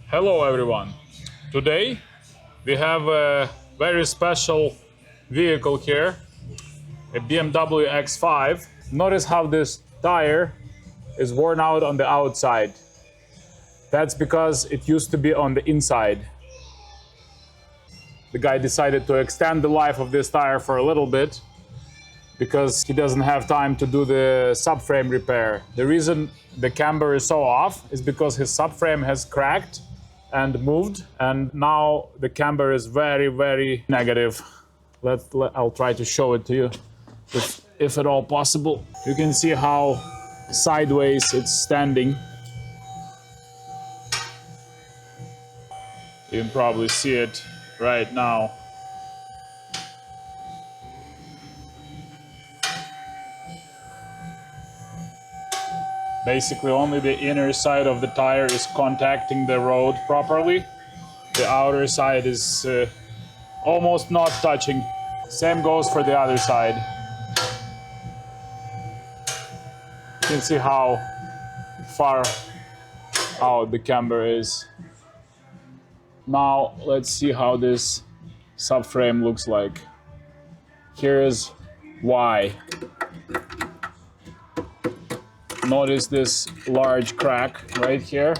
Hello everyone. Today we have a very special vehicle here, a BMW X5. Notice how this tire is worn out on the outside. That's because it used to be on the inside. The guy decided to extend the life of this tire for a little bit because he doesn't have time to do the subframe repair. The reason the camber is so off is because his subframe has cracked and moved, and now the camber is very negative. I'll try to show it to you if at all possible. You can see how sideways it's standing. You can probably see it right now. Basically, only the inner side of the tire is contacting the road properly. The outer side is almost not touching. Same goes for the other side. You can see how far out the camber is. Now let's see how this subframe looks like. Here's why. Notice this large crack right here.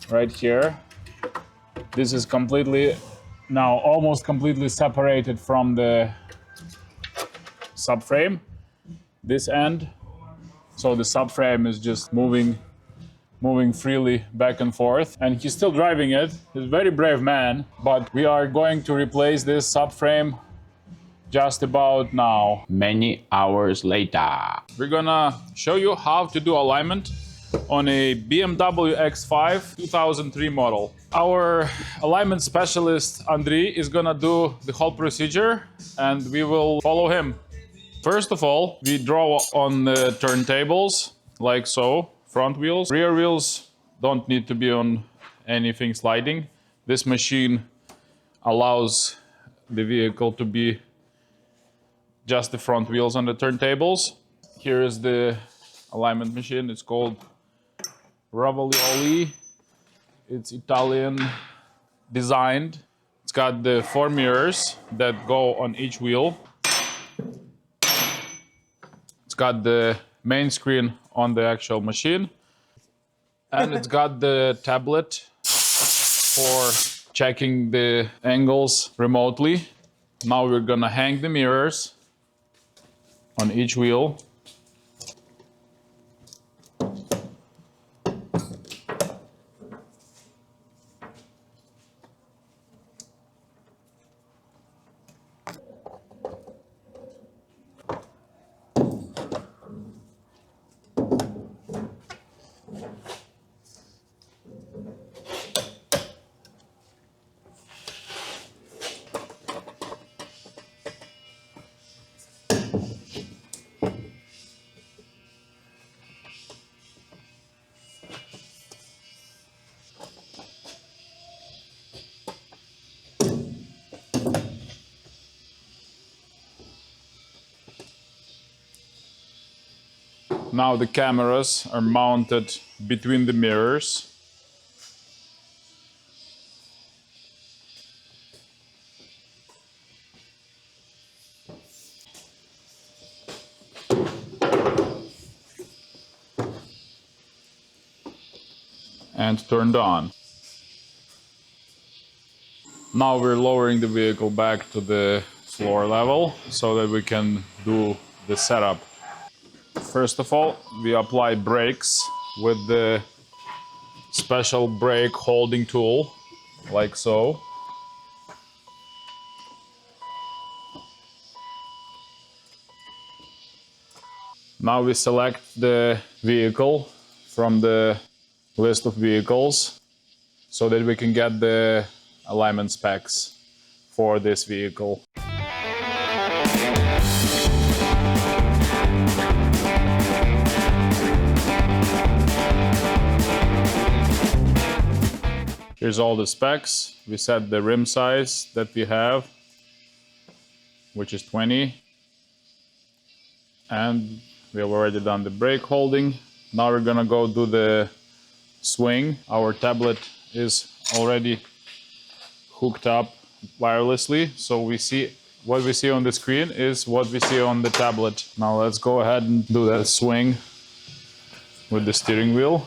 Right here. This is now almost completely separated from the subframe, this end. So the subframe is just moving freely back and forth, and he's still driving it. He's a very brave man, but we are going to replace this subframe just about now. Many hours later. We're gonna show you how to do alignment on a BMW X5 2003 model. Our alignment specialist Andriy is gonna do the whole procedure and we will follow him. First of all, we draw on the turntables like so. Front wheels. Rear wheels don't need to be on anything sliding. This machine allows the vehicle to be just the front wheels on the turntables. Here is the alignment machine. It's called Ravioli. It's Italian designed. It's got the 4 mirrors that go on each wheel. It's got the main screen on the actual machine. And it's got the tablet for checking the angles remotely. Now we're gonna hang the mirrors on each wheel. Now the cameras are mounted between the mirrors. And turned on. Now we're lowering the vehicle back to the floor level so that we can do the setup. First of all, we apply brakes with the special brake holding tool, like so. Now we select the vehicle from the list of vehicles so that we can get the alignment specs for this vehicle. Here's all the specs. We set the rim size that we have, which is 20. And we have already done the brake holding. Now we're gonna go do the swing. Our tablet is already hooked up wirelessly, so we see what we see on the screen is what we see on the tablet. Now let's go ahead and do that swing with the steering wheel.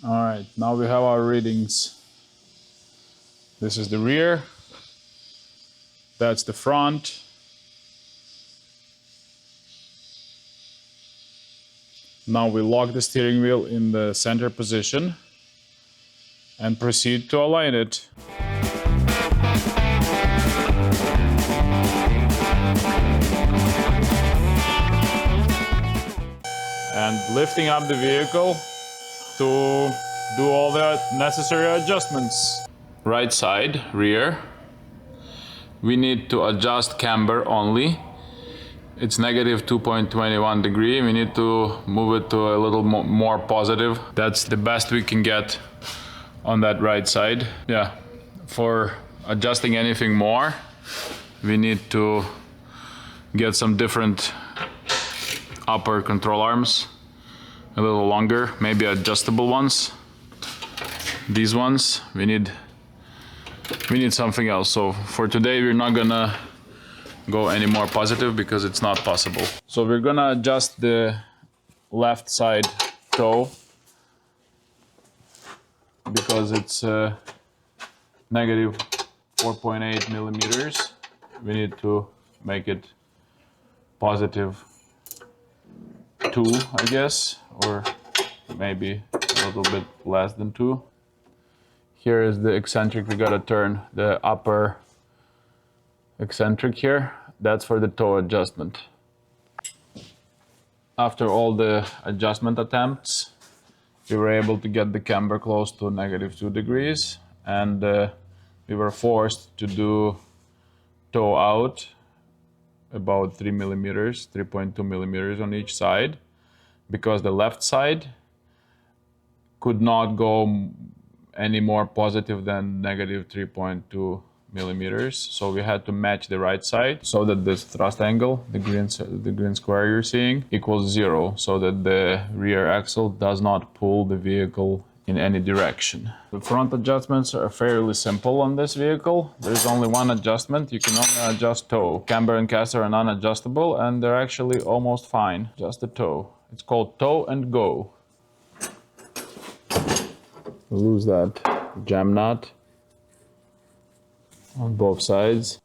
All right, now we have our readings. This is the rear, that's the front. Now we lock the steering wheel in the center position and proceed to align it. And lifting up the vehicle to do all the necessary adjustments. Right side, rear. We need to adjust camber only. It's negative 2.21 degree. We need to move it to a little more positive. That's the best we can get on that right side. Yeah, for adjusting anything more, we need to get some different upper control arms, a little longer, maybe adjustable ones. These ones, we need something else. So for today, we're not gonna go any more positive because it's not possible. So we're gonna adjust the left side toe because it's negative 4.8 millimeters. We need to make it positive 2, I guess, or maybe a little bit less than 2. Here is the eccentric. We gotta turn the upper eccentric here. That's for the toe adjustment. After all the adjustment attempts, we were able to get the camber close to negative 2 degrees, and we were forced to do toe out about 3 millimeters, 3.2 millimeters on each side, because the left side could not go any more positive than negative 3.2 millimeters. So we had to match the right side so that this thrust angle, the green square you're seeing, equals 0, so that the rear axle does not pull the vehicle in any direction. The front adjustments are fairly simple on this vehicle. There's only one adjustment. You can only adjust toe. Camber and caster are non-adjustable, and they're actually almost fine. Just the toe. It's called toe and go. Lose that jam nut on both sides.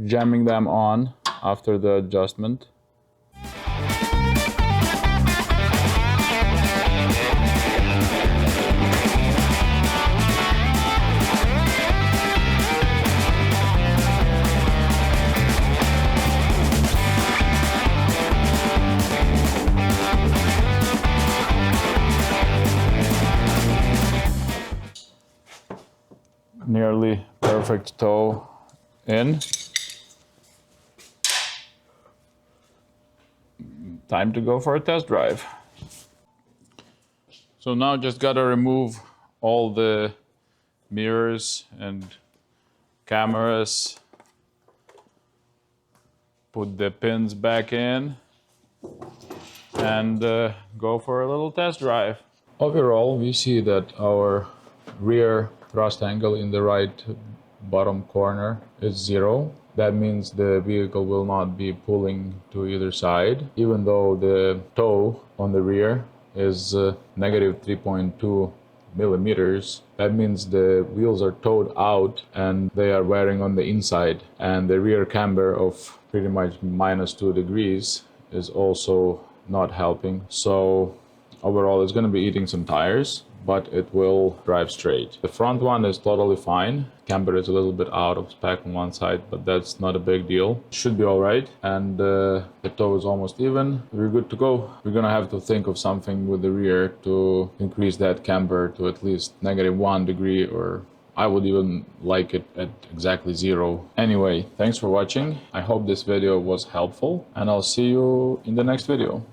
Jamming them on after the adjustment. Nearly perfect toe in. Time to go for a test drive. So now just gotta remove all the mirrors and cameras, put the pins back in, and go for a little test drive. Overall, we see that our rear thrust angle in the right bottom corner is 0. That means the vehicle will not be pulling to either side, even though the toe on the rear is negative 3.2 millimeters. That means the wheels are towed out and they are wearing on the inside, and the rear camber of pretty much -2 degrees is also not helping. So overall, it's going to be eating some tires, but it will drive straight. The front one is totally fine. Camber is a little bit out of spec on one side, but that's not a big deal. Should be all right. And the toe is almost even. We're good to go. We're going to have to think of something with the rear to increase that camber to at least -1 degree, or I would even like it at exactly 0. Anyway, thanks for watching. I hope this video was helpful, and I'll see you in the next video.